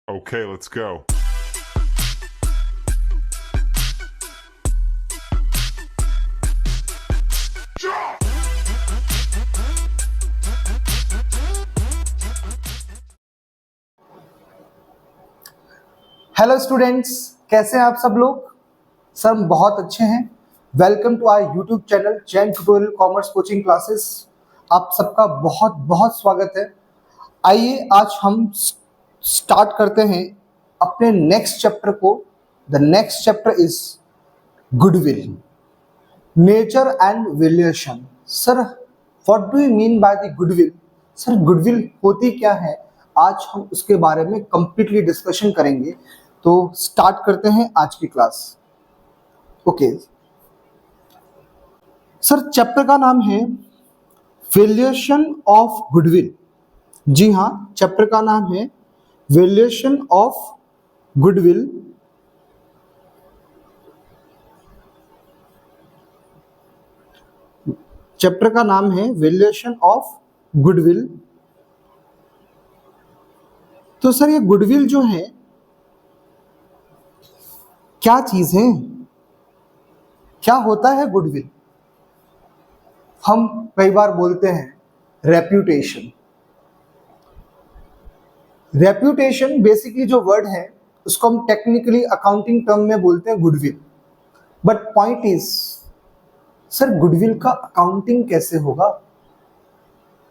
Okay, let's go. Hello students, कैसे हैं आप सब लोग। सर हम बहुत अच्छे हैं। Welcome to our YouTube channel Jain tutorial commerce coaching classes. आप सबका बहुत बहुत स्वागत है। आइए आज हम स्टार्ट करते हैं अपने नेक्स्ट चैप्टर को। The next chapter is goodwill, nature and valuation. Sir what do you mean by the goodwill. Sir goodwill होती क्या है, आज हम उसके बारे में कंप्लीटली डिस्कशन करेंगे। तो स्टार्ट करते हैं आज की क्लास। ओके सर, चैप्टर का नाम है वैल्यूएशन ऑफ गुडविल। जी हाँ, चैप्टर का नाम है वैल्यूएशन ऑफ गुडविल। चैप्टर का नाम है वैल्यूएशन ऑफ गुडविल। तो सर ये गुडविल जो है क्या चीज है, क्या होता है गुडविल। हम कई बार बोलते हैं रेप्यूटेशन। रेप्यूटेशन बेसिकली जो वर्ड है उसको हम टेक्निकली अकाउंटिंग टर्म में बोलते हैं goodwill. But point is sir goodwill का अकाउंटिंग कैसे होगा।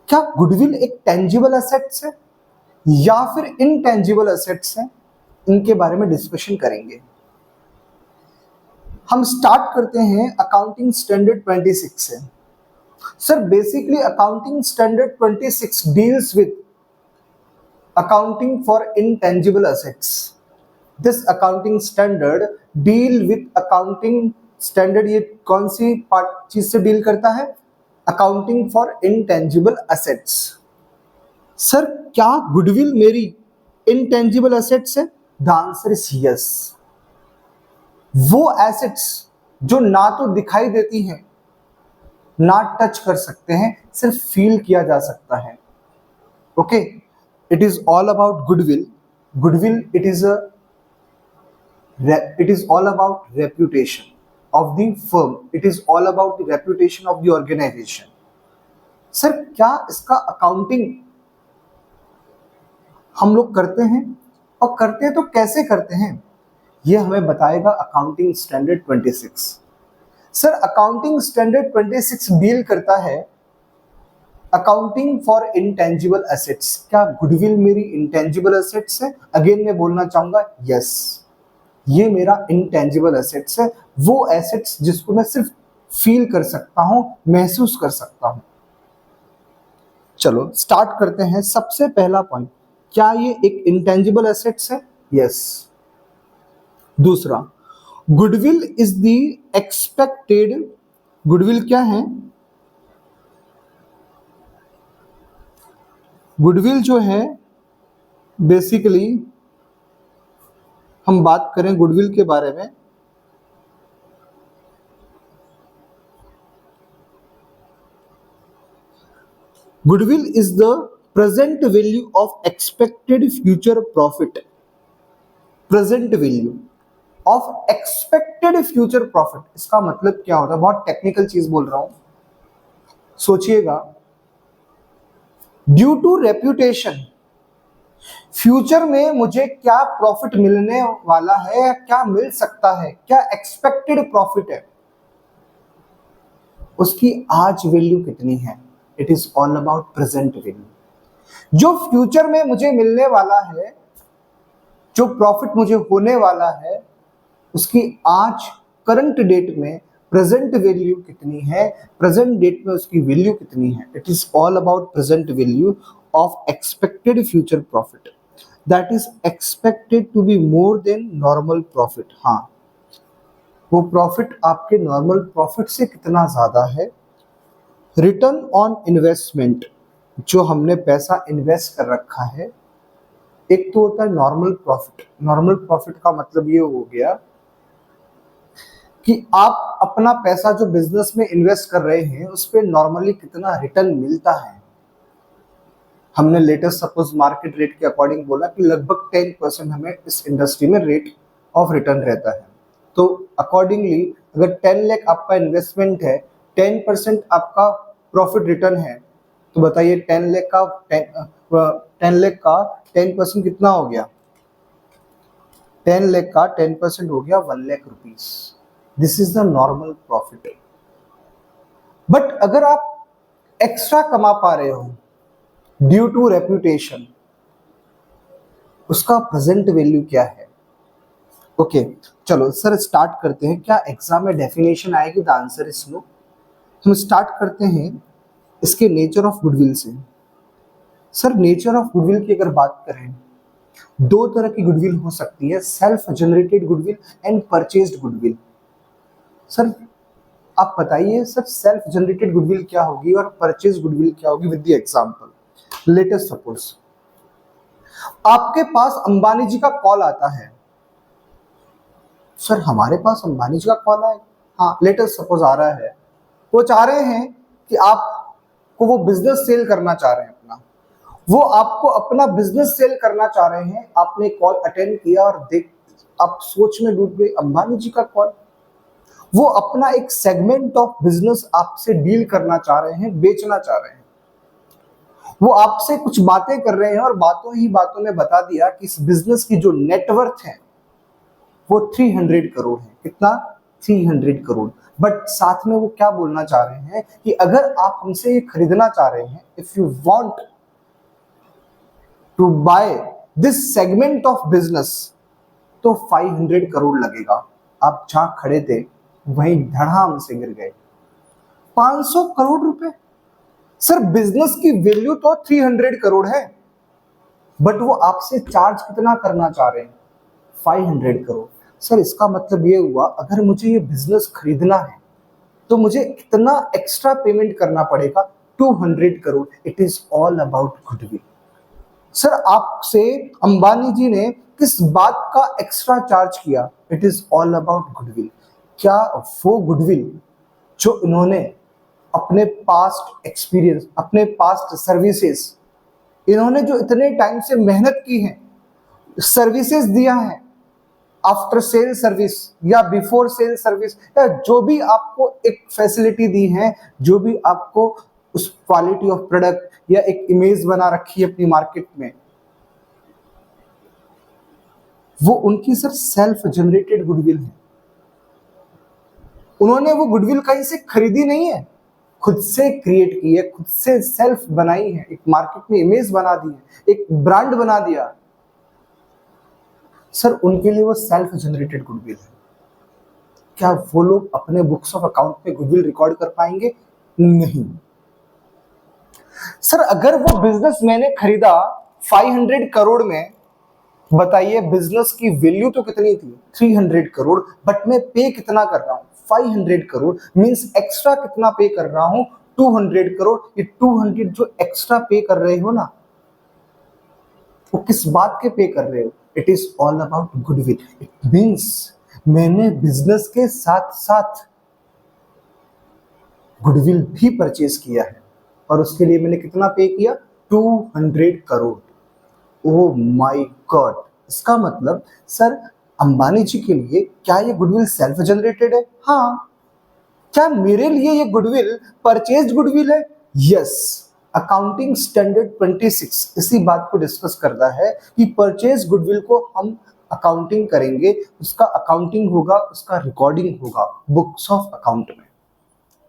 क्या गुडविल एक टेंजिबल एसेट्स है या फिर इनटेंजिबल एसेट्स है, इनके बारे में डिस्कशन करेंगे। हम स्टार्ट करते हैं अकाउंटिंग स्टैंडर्ड 26 से। Sir basically accounting standard 26 deals with accounting for intangible assets. This accounting standard deal with accounting standard, ये कौन सी पार्ट चीज से डील करता है, accounting for intangible assets. Sir क्या गुडविल मेरी इनटेंजिबल एसेट्स है। The answer is yes. वो एसेट्स जो ना तो दिखाई देती हैं ना टच कर सकते हैं, सिर्फ फील किया जा सकता है। Okay, it is all about goodwill. Goodwill it is all about reputation of the firm, it is all about the reputation of the organisation. Sir क्या इसका अकाउंटिंग हम लोग करते हैं, और करते हैं तो कैसे करते हैं, ये हमें बताएगा accounting standard 26। Sir accounting standard 26 deal करता है अकाउंटिंग फॉर इंटेंजिबल एसेट्स। क्या गुडविल मेरी इंटेंजिबल एसेट्स है। अगेन मैं बोलना चाहूंगा यस, ये मेरा इंटेंजिबल एसेट्स है। वो एसेट्स जिसको मैं सिर्फ फील कर सकता हूं, महसूस कर सकता हूं। चलो स्टार्ट करते हैं। सबसे पहला पॉइंट, क्या ये एक इंटेंजिबल एसेट्स है। यस। दूसरा, goodwill is the expected, goodwill क्या है, गुडविल जो है बेसिकली हम बात करें गुडविल के बारे में, goodwill is the present value of expected future profit. Present value of expected future profit, इसका मतलब क्या होता है, बहुत टेक्निकल चीज बोल रहा हूं, सोचिएगा। ड्यू टू रेप्यूटेशन, फ्यूचर में मुझे क्या प्रॉफिट मिलने वाला है या क्या मिल सकता है, क्या एक्सपेक्टेड प्रॉफिट है, उसकी आज वैल्यू कितनी है। It is all about present value. जो फ्यूचर में मुझे मिलने वाला है, जो प्रॉफिट मुझे होने वाला है, उसकी आज करंट डेट में प्रेजेंट वैल्यू कितनी है, प्रेजेंट डेट में उसकी वैल्यू कितनी है। It is all about present value of expected future profit, that is expected to be more than normal profit. हाँ, वो प्रॉफिट आपके नॉर्मल प्रॉफिट से कितना ज्यादा है। रिटर्न ऑन इन्वेस्टमेंट, जो हमने पैसा इन्वेस्ट कर रखा है। एक तो होता है नॉर्मल प्रॉफिट। नॉर्मल प्रॉफिट का मतलब ये हो गया कि आप अपना पैसा जो बिजनेस में इन्वेस्ट कर रहे हैं उस पर नॉर्मली कितना रिटर्न मिलता है। हमने लेटेस्ट सपोज मार्केट रेट के अकॉर्डिंग बोला कि लगभग 10% हमें इस इंडस्ट्री में रेट ऑफ रिटर्न रहता है। तो अकॉर्डिंगली अगर 10 लाख आपका इन्वेस्टमेंट है, 10% आपका प्रॉफिट रिटर्न है, तो बताइए 10 लाख का 10% कितना हो गया? 10 लाख का 10% हो गया 1 lakh rupees. This is the normal profit. But अगर आप एक्स्ट्रा कमा पा रहे हो ड्यू टू रेप्यूटेशन, उसका प्रेजेंट वैल्यू क्या है? ओके चलो सर स्टार्ट करते हैं। क्या एग्जाम में डेफिनेशन आएगी? The answer is no. हम स्टार्ट करते हैं इसके नेचर ऑफ गुडविल से। सर नेचर ऑफ गुडविल की अगर बात करें, दो तरह की गुडविल हो सकती है, self generated goodwill and purchased goodwill. Sir आप बताइए सर सेल्फ जनरेटेड गुडविल क्या होगी और परचेज गुडविल क्या होगी with the example. Late us suppose आपके पास अंबानी जी का कॉल आता है। सर हमारे पास अंबानी जी का कॉल आए, हाँ लेट अस सपोज आ रहा है, वो चाह रहे हैं कि आपको वो बिजनेस सेल करना चाह रहे हैं अपना, वो आपको अपना बिजनेस सेल करना चाह रहे हैं। आपने कॉल अटेंड किया और देख आप सोच में डूब गए, अंबानी जी का कॉल। वो अपना एक सेगमेंट ऑफ बिजनेस आपसे डील करना चाह रहे हैं, बेचना चाह रहे हैं। वो आपसे कुछ बातें कर रहे हैं और बातों ही बातों में बता दिया कि इस बिजनेस की जो नेटवर्थ है वो 300 करोड़ है। कितना? 300 करोड़। बट साथ में वो क्या बोलना चाह रहे हैं कि अगर आप हमसे ये खरीदना चाह रहे हैं, if you want to buy this segment of business, तो 500 करोड़ लगेगा। आप जहां खड़े थे वहीं धड़ाम से गिर गए। 500 करोड़ रुपए। सर बिजनेस की वैल्यू तो 300 करोड़ है, बट वो आपसे चार्ज कितना करना चाह रहे हैं? 500 करोड़। सर इसका मतलब ये हुआ अगर मुझे ये बिजनेस खरीदना है तो मुझे कितना एक्स्ट्रा पेमेंट करना पड़ेगा? 200 crore. It is all about goodwill. Sir आपसे अंबानी जी ने किस बात का एक्स्ट्रा चार्ज किया? It is all about goodwill. क्या वो गुडविल जो इन्होंने अपने पास्ट एक्सपीरियंस, अपने पास्ट सर्विसेज, इन्होंने जो इतने टाइम से मेहनत की है, सर्विसेज दिया है, आफ्टर सेल सर्विस या बिफोर सेल सर्विस, या जो भी आपको एक फैसिलिटी दी है, जो भी आपको उस क्वालिटी ऑफ प्रोडक्ट या एक इमेज बना रखी है अपनी मार्केट में, वो उनकी सर सेल्फ जनरेटेड गुडविल है। उन्होंने वो गुडविल कहीं से खरीदी नहीं है, खुद से क्रिएट की है, खुद से सेल्फ बनाई है, एक मार्केट में इमेज बना दी है, एक ब्रांड बना दिया। सर उनके लिए वो सेल्फ जनरेटेड गुडविल है। क्या वो लोग अपने बुक्स ऑफ अकाउंट में गुडविल रिकॉर्ड कर पाएंगे? नहीं। सर अगर वो बिजनेस मैंने खरीदा 500 करोड़ में, बताइए बिजनेस की वैल्यू तो कितनी थी? 300 करोड़, बट मैं पे कितना कर रहा हूं? 500 करोड़। मींस एक्स्ट्रा कितना पे कर रहा हूं? 200 करोड़। ये 200 जो एक्स्ट्रा पे कर रहे हो ना, वो किस बात के पे कर रहे हो? It is all about goodwill. It means मैंने बिजनेस के साथ साथ गुडविल भी परचेज किया है, और उसके लिए मैंने कितना पे किया? 200 करोड़। Oh my God. इसका मतलब सर अंबानी जी के लिए क्या ये गुडविल सेल्फ जनरेटेड है? हाँ। क्या मेरे लिए ये गुडविल परचेज्ड गुडविल है? यस। अकाउंटिंग स्टैंडर्ड 26 इसी बात को डिस्कस करता है कि परचेज गुडविल को हम अकाउंटिंग करेंगे, उसका अकाउंटिंग होगा, उसका रिकॉर्डिंग होगा बुक्स ऑफ अकाउंट में।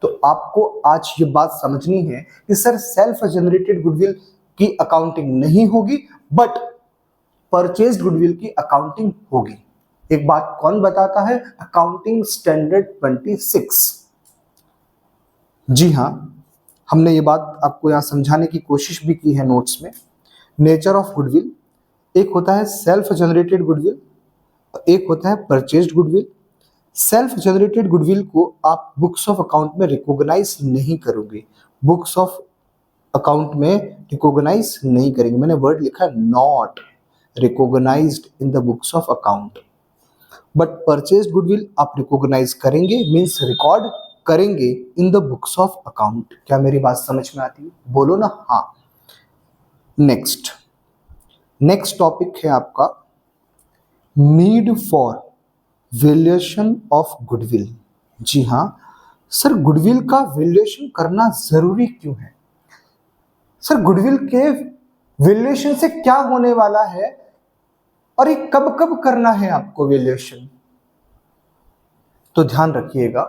तो आपको आज ये बात समझनी है कि सर सेल्फ जनरेटेड गुडविल की अकाउंटिंग नहीं होगी, बट परचेज्ड गुडविल की अकाउंटिंग होगी। एक बात कौन बताता है? Accounting standard 26। जी हाँ, हमने ये बात आपको यहां समझाने की कोशिश भी की है नोट्स में। नेचर ऑफ गुडविल, एक होता है सेल्फ जनरेटेड गुडविल, एक होता है purchased goodwill. Self generated goodwill को आप बुक्स ऑफ अकाउंट में रिकॉग्नाइज नहीं करोगे, बुक्स ऑफ अकाउंट में रिकॉग्नाइज नहीं करेंगे। मैंने वर्ड लिखा not recognised in the books of account. But purchase goodwill आप रिकॉग्नाइज करेंगे, मीन्स रिकॉर्ड करेंगे in the books of account. क्या मेरी बात समझ में आती है? बोलो ना हाँ। नेक्स्ट टॉपिक है आपका need for valuation of goodwill. जी हाँ सर, गुडविल का वैल्यूएशन करना जरूरी क्यों है? सर गुडविल के वैल्यूएशन से क्या होने वाला है और ये कब कब करना है आपको वैल्यूएशन? तो ध्यान रखिएगा,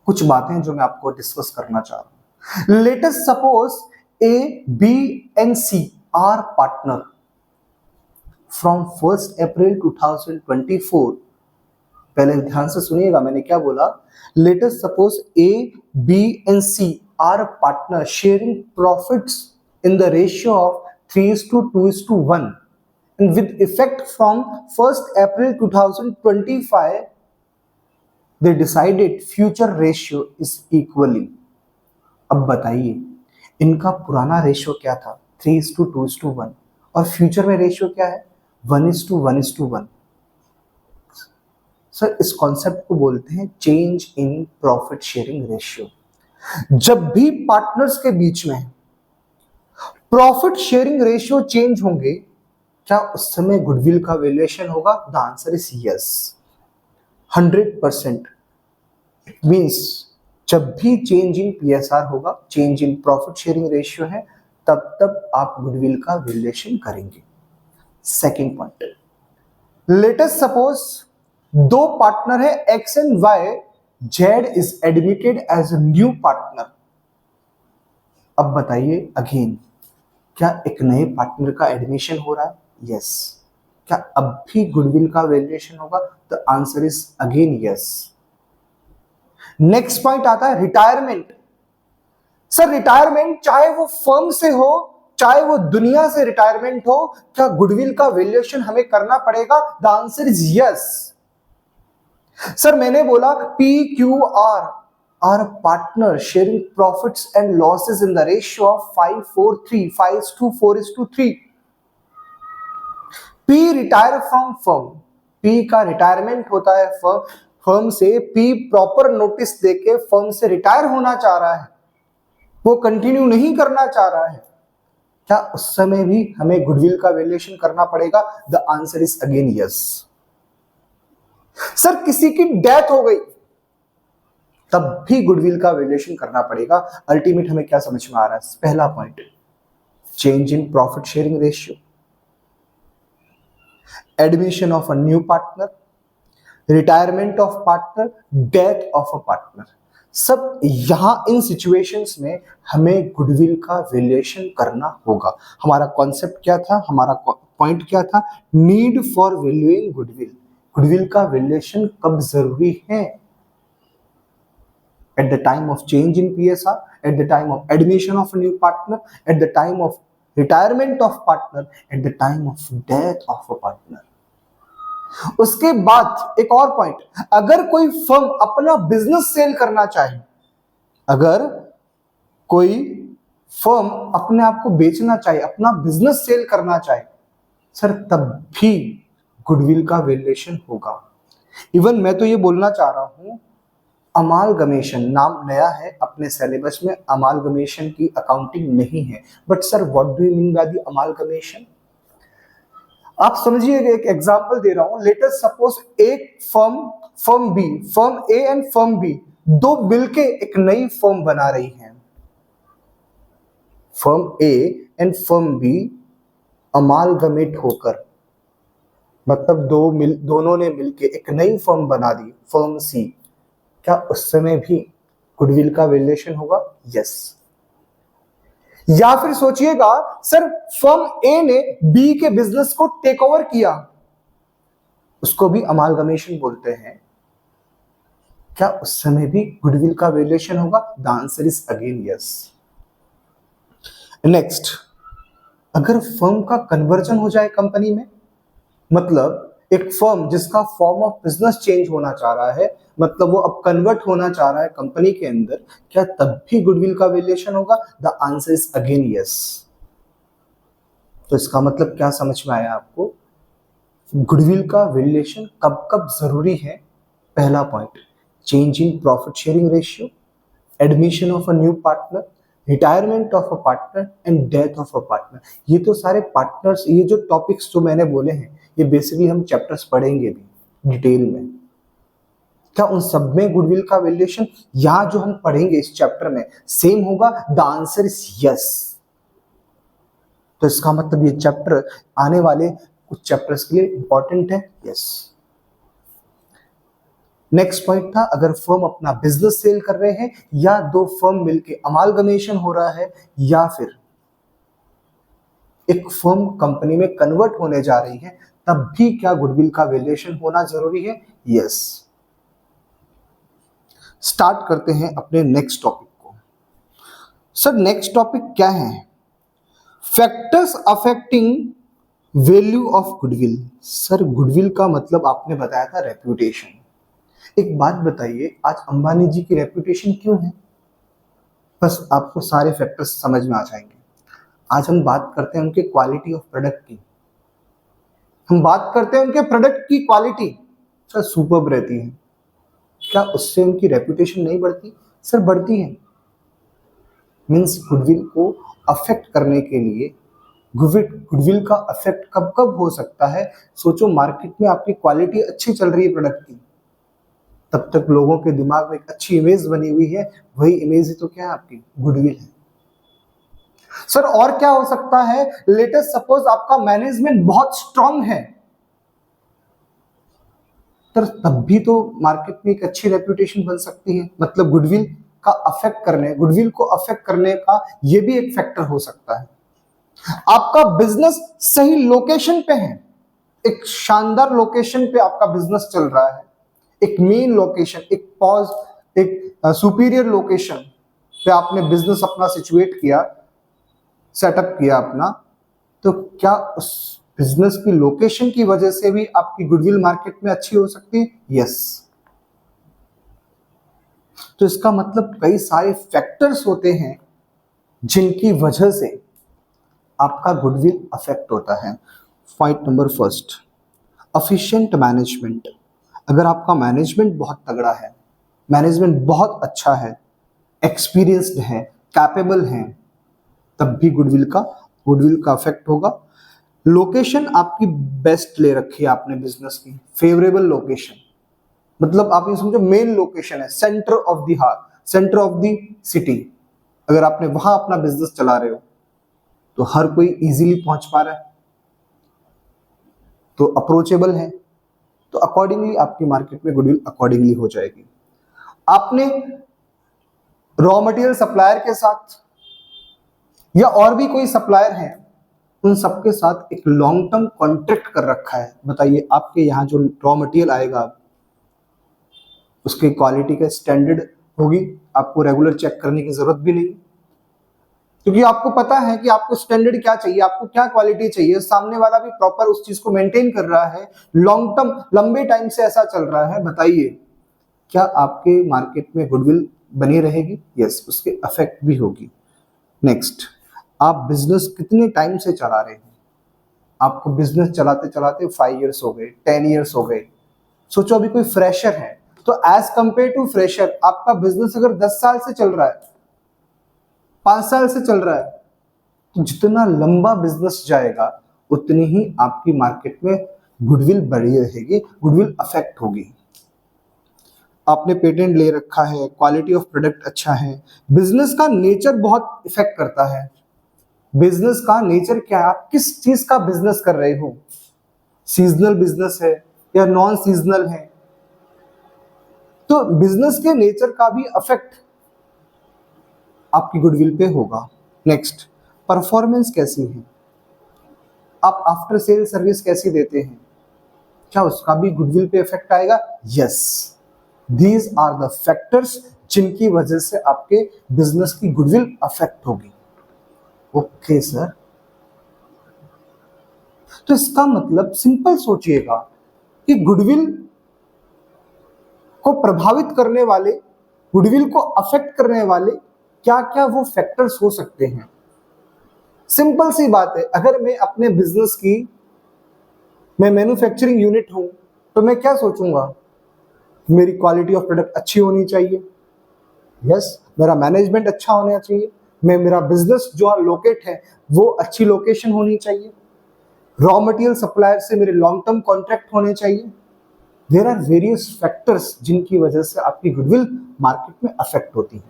कुछ बातें जो मैं आपको डिस्कस करना चाह रहा हूं। Let us suppose A, B and C are partner from 1st April 2024। पहले ध्यान से सुनिएगा मैंने क्या बोला। Late us suppose A, B and C are partner sharing profits in the ratio of 3:2:1 and with effect from 1st April 2025 they decided future ratio is equally। अब बताइए इनका पुराना रेशियो क्या था 3:2:1 और फ्यूचर में रेशियो क्या है 1:1:1। सर इस कॉन्सेप्ट को बोलते हैं change in profit sharing ratio. जब भी पार्टनर्स के बीच में प्रॉफिट शेयरिंग रेशियो चेंज होंगे क्या उस समय गुडविल का वैल्यूएशन होगा? The answer is yes, 100%। It means जब भी चेंज इन पीएसआर होगा, change in profit sharing ratio है, तब आप गुडविल का वैल्यूएशन करेंगे। Second point, let us suppose दो पार्टनर है X and Y, Z is admitted as a new partner. अब बताइए अगेन, क्या एक नए पार्टनर का एडमिशन हो रहा है? यस। क्या अब भी गुडविल का वैल्यूएशन होगा? The answer is again yes. Next point आता है रिटायरमेंट। सर रिटायरमेंट चाहे वो फर्म से हो चाहे वो दुनिया से रिटायरमेंट हो, क्या गुडविल का वैल्यूएशन हमें करना पड़ेगा? The answer is yes. Sir मैंने बोला PQR are partner sharing profits and losses in the ratio of 5:4:3, 5:4:3। P retire from firm, P का रिटायरमेंट होता है फर्म से। P प्रॉपर नोटिस देके फर्म से रिटायर होना चाह रहा है, वो कंटिन्यू नहीं करना चाह रहा है, क्या उस समय भी हमें गुडविल का वैल्यूएशन करना पड़ेगा? The answer is again yes. Sir किसी की डेथ हो गई तब भी गुडविल का वैल्यूएशन करना पड़ेगा। अल्टीमेट हमें क्या समझ में आ रहा है? पहला point, change in profit sharing ratio, admission of a new partner, retirement of partner, death of a partner. सब यहां इन सिचुएशंस में हमें गुडविल का वैल्यूएशन करना होगा। हमारा कॉन्सेप्ट क्या था, हमारा पॉइंट क्या था? Need for valuing goodwill. Goodwill का वैल्यूएशन कब जरूरी है? At the time of change in PSR, at the time of admission of a new partner, at the time of retirement of partner, at the time of death of a partner. उसके बाद एक और point, अगर कोई firm अपना business sell करना चाहे, अगर कोई फर्म अपने आप को बेचना चाहे, अपना बिजनेस सेल करना चाहे, सर तब भी गुडविल का वैल्यूएशन होगा। इवन मैं तो ये बोलना चाह रहा हूं, अमालगमेशन नाम नया है अपने सिलेबस में, अमालगमेशन की अकाउंटिंग नहीं है। But sir what do you mean by the amalgamation? आप समझिए, एक एग्जांपल दे रहा हूं। लेट अस सपोज एक firm B, firm A and firm B दो मिलके एक नई फर्म बना रही हैं। Firm A and firm B amalgamate होकर, मतलब दोनों ने मिलके एक नई फर्म बना दी, फर्म सी। क्या उस समय भी गुडविल का वैल्यूएशन होगा? यस। या फिर सोचिएगा, सर फर्म ए ने बी के बिजनेस को टेक ओवर किया, उसको भी अमालगमेशन बोलते हैं। क्या उस समय भी गुडविल का वैल्यूएशन होगा? The answer is again yes. Next, अगर फर्म का कन्वर्जन हो जाए कंपनी में, मतलब एक फर्म जिसका फॉर्म ऑफ बिजनेस चेंज होना चाह रहा है, मतलब वो अब कन्वर्ट होना चाह रहा है कंपनी के अंदर, क्या तब भी गुडविल का वैल्यूएशन होगा? The answer is again yes. तो इसका मतलब क्या समझ में आया आपको? गुडविल का वैल्यूएशन कब कब जरूरी है? पहला point, change in profit sharing ratio, admission of a new partner, retirement of a partner and death of a partner. ये तो सारे पार्टनर्स, ये जो टॉपिक्स जो मैंने बोले हैं, ये बेसिकली हम चैप्टर्स पढ़ेंगे भी डिटेल में। क्या उन सब में गुडविल का वैल्यूएशन यहाँ जो हम पढ़ेंगे इस चैप्टर में सेम होगा? The answer is yes. तो इसका मतलब ये चैप्टर आने वाले कुछ चैप्टर्स के लिए इंपॉर्टेंट है। यस। नेक्स्ट पॉइंट था, अगर फर्म अपना बिजनेस सेल कर रहे हैं या दो फर्म मिलके अमालगमेशन हो रहा है या फिर एक फर्म कंपनी में कन्वर्ट होने जा रही है, तब भी क्या गुडविल का वैल्यूएशन होना जरूरी है? यस। स्टार्ट करते हैं अपने नेक्स्ट टॉपिक को। सर नेक्स्ट टॉपिक क्या है? Factors affecting value of goodwill. Sir goodwill का मतलब आपने बताया था रेप्यूटेशन। एक बात बताइए, आज अंबानी जी की रेप्यूटेशन क्यों है? बस आपको सारे फैक्टर्स समझ में आ जाएंगे। आज हम बात करते हैं उनके क्वालिटी ऑफ प्रोडक्ट की, हम बात करते हैं उनके प्रोडक्ट की क्वालिटी सर सुपर्ब रहती है। क्या उससे उनकी रेप्यूटेशन नहीं बढ़ती? सर बढ़ती है। मीन्स गुडविल को अफेक्ट करने के लिए, गुडविल का अफेक्ट कब कब हो सकता है? सोचो, मार्केट में आपकी क्वालिटी अच्छी चल रही है प्रोडक्ट की, तब तक लोगों के दिमाग में एक अच्छी इमेज बनी हुई है, वही इमेज ही तो क्या है? आपकी गुडविल है। सर और क्या हो सकता है? लेटेस्ट सपोज आपका मैनेजमेंट बहुत स्ट्रांग है, तब भी तो मार्केट में एक अच्छी रेप्यूटेशन बन सकती है। मतलब गुडविल को अफेक्ट करने का ये भी एक फैक्टर हो सकता है। आपका बिजनेस सही लोकेशन पे है, एक शानदार लोकेशन पे आपका बिजनेस चल रहा है, एक मेन लोकेशन, एक सुपीरियर लोकेशन पे आपने बिजनेस अपना सिचुएट किया, सेटअप किया अपना, तो क्या उस बिजनेस की लोकेशन की वजह से भी आपकी गुडविल मार्केट में अच्छी हो सकती है? यस। तो इसका मतलब कई सारे फैक्टर्स होते हैं जिनकी वजह से आपका गुडविल अफेक्ट होता है। Point number first, efficient management. अगर आपका मैनेजमेंट बहुत तगड़ा है, मैनेजमेंट बहुत अच्छा है, एक्सपीरियंस्ड है, कैपेबल है, तब भी गुडविल का अफेक्ट होगा। लोकेशन आपकी बेस्ट ले रखी है आपने बिजनेस की, फेवरेबल लोकेशन, मतलब आप ये समझो मेन लोकेशन है, centre of the heart, centre of the city. अगर आपने वहां अपना बिजनेस चला रहे हो तो हर कोई इजीली पहुंच पा रहा है, तो अप्रोचेबल है, तो अकॉर्डिंगली आपकी मार्केट में गुडविल अकॉर्डिंगली हो जाएगी। आपने रॉ मटेरियल सप्लायर के साथ या और भी कोई सप्लायर हैं, उन सबके साथ एक लॉन्ग टर्म कॉन्ट्रैक्ट कर रखा है। बताइए, आपके यहाँ जो रॉ मटेरियल आएगा उसकी क्वालिटी का स्टैंडर्ड होगी, आपको रेगुलर चेक करने की जरूरत भी नहीं, क्योंकि आपको पता है कि आपको स्टैंडर्ड क्या चाहिए, आपको क्या क्वालिटी चाहिए। सामने वाला भी प्रॉपर उस चीज को मेंटेन कर रहा है, लॉन्ग टर्म, लंबे टाइम से ऐसा चल रहा है। बताइए, क्या आपके मार्केट में गुडविल बनी रहेगी? यस, उसके अफेक्ट भी होगी। नेक्स्ट, आप बिजनेस कितने टाइम से चला रहे हैं? आपको बिजनेस चलाते चलाते 5 इयर्स हो गए, 10 इयर्स हो गए। सोचो अभी कोई फ्रेशर है, तो एज कंपेयर टू फ्रेशर आपका बिजनेस अगर 10 साल से चल रहा है, 5 साल से चल रहा है, तो जितना लंबा बिजनेस जाएगा उतनी ही आपकी मार्केट में गुडविल बढ़ी रहेगी, गुडविल अफेक्ट होगी। आपने पेटेंट ले रखा है, क्वालिटी ऑफ प्रोडक्ट अच्छा है, बिजनेस का नेचर बहुत इफेक्ट करता है। बिजनेस का नेचर क्या है? आप किस चीज का बिजनेस कर रहे हो? सीजनल बिजनेस है या नॉन सीजनल है? तो बिजनेस के नेचर का भी अफेक्ट आपकी गुडविल पे होगा। नेक्स्ट, परफॉर्मेंस कैसी है? आप आफ्टर सेल सर्विस कैसी देते हैं? क्या उसका भी गुडविल पे इफेक्ट आएगा? Yes, these are the factors जिनकी वजह से आपके बिजनेस की गुडविल अफेक्ट होगी। ओके सर, तो इसका मतलब सिंपल सोचिएगा कि गुडविल को प्रभावित करने वाले, गुडविल को अफेक्ट करने वाले क्या क्या वो फैक्टर्स हो सकते हैं। सिंपल सी बात है, अगर मैं अपने बिजनेस की, मैं मैन्युफैक्चरिंग यूनिट हूं, तो मैं क्या सोचूंगा? मेरी क्वालिटी ऑफ प्रोडक्ट अच्छी होनी चाहिए, यस, मेरा मैनेजमेंट अच्छा होना चाहिए, में मेरा बिजनेस जो लोकेट है वो अच्छी लोकेशन होनी चाहिए, रॉ मटेरियल सप्लायर से मेरे लॉन्ग टर्म कॉन्ट्रैक्ट होने चाहिए। देयर आर वेरियस फैक्टर्स जिनकी वजह से आपकी गुडविल मार्केट में अफेक्ट होती है।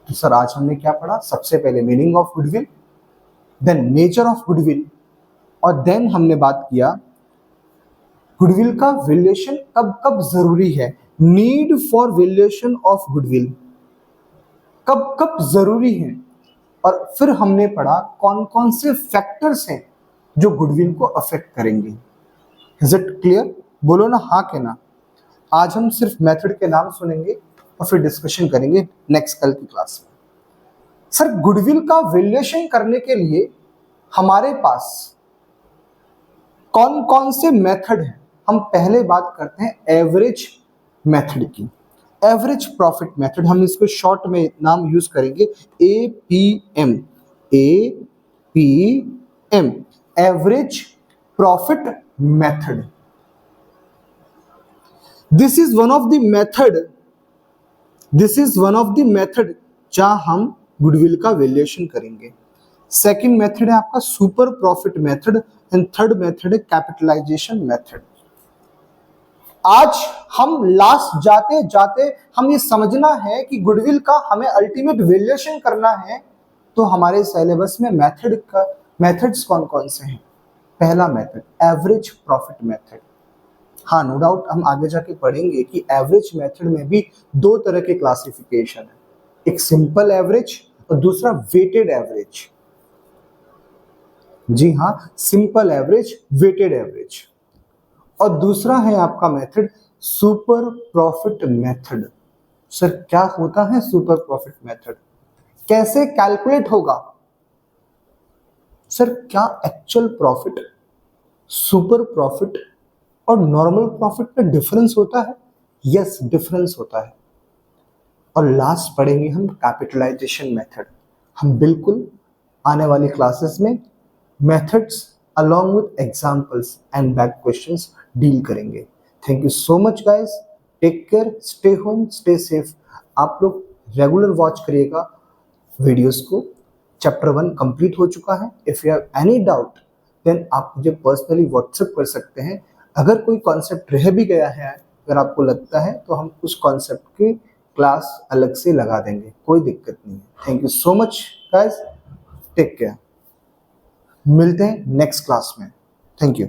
तो सर आज हमने क्या पढ़ा? सबसे पहले meaning of goodwill, then nature of goodwill, और देन हमने बात किया गुडविल का वैल्यूएशन कब कब जरूरी है, need for valuation of goodwill कब कब जरूरी है, और फिर हमने पढ़ा कौन कौन से फैक्टर्स हैं जो गुडविल को अफेक्ट करेंगे। Is it clear? बोलो ना हाँ के ना। आज हम सिर्फ मेथड के नाम सुनेंगे और फिर डिस्कशन करेंगे नेक्स्ट कल की क्लास में। सर गुडविल का वैल्यूएशन करने के लिए हमारे पास कौन कौन से मेथड हैं? हम पहले बात करते हैं एवरेज मेथड की, एवरेज प्रॉफिट मेथड। हम इसको शॉर्ट में नाम यूज करेंगे APM, APM, average profit method. This is one of the method, this is one of the method जहां हम गुडविल का वैल्यूएशन करेंगे। सेकंड मेथड है आपका super profit method, and third method है कैपिटलाइजेशन मेथड। आज हम लास्ट जाते जाते हम ये समझना है कि गुडविल का हमें अल्टीमेट वैल्यूएशन करना है, तो हमारे सिलेबस में मेथड्स कौन कौन से हैं? पहला मेथड एवरेज प्रॉफिट मेथड। हाँ, नो डाउट हम आगे जाके पढ़ेंगे कि एवरेज मेथड में भी दो तरह के क्लासिफिकेशन है, एक सिंपल एवरेज और दूसरा वेटेड एवरेज। जी हाँ, सिंपल एवरेज, वेटेड एवरेज। और दूसरा है आपका method super profit method. Sir क्या होता है सुपर प्रॉफिट मेथड? कैसे कैलकुलेट होगा? सर क्या एक्चुअल प्रॉफिट, सुपर प्रॉफिट और नॉर्मल प्रॉफिट में डिफरेंस होता है? यस, डिफरेंस होता है। और लास्ट पढ़ेंगे हम कैपिटलाइजेशन मेथड। हम बिल्कुल आने वाली क्लासेस में methods along with examples and back questions deal करेंगे। Thank you so much guys, take care, stay home, stay safe. आप लोग रेगुलर वॉच करिएगा वीडियोस को। चैप्टर 1 कंप्लीट हो चुका है। If you have any doubt then आप मुझे पर्सनली व्हाट्सएप कर सकते हैं। अगर कोई कॉन्सेप्ट रह भी गया है, अगर आपको लगता है, तो हम उस कॉन्सेप्ट की क्लास अलग से लगा देंगे, कोई दिक्कत नहीं है। Thank you so much guys, take care. मिलते हैं नेक्स्ट क्लास में। Thank you.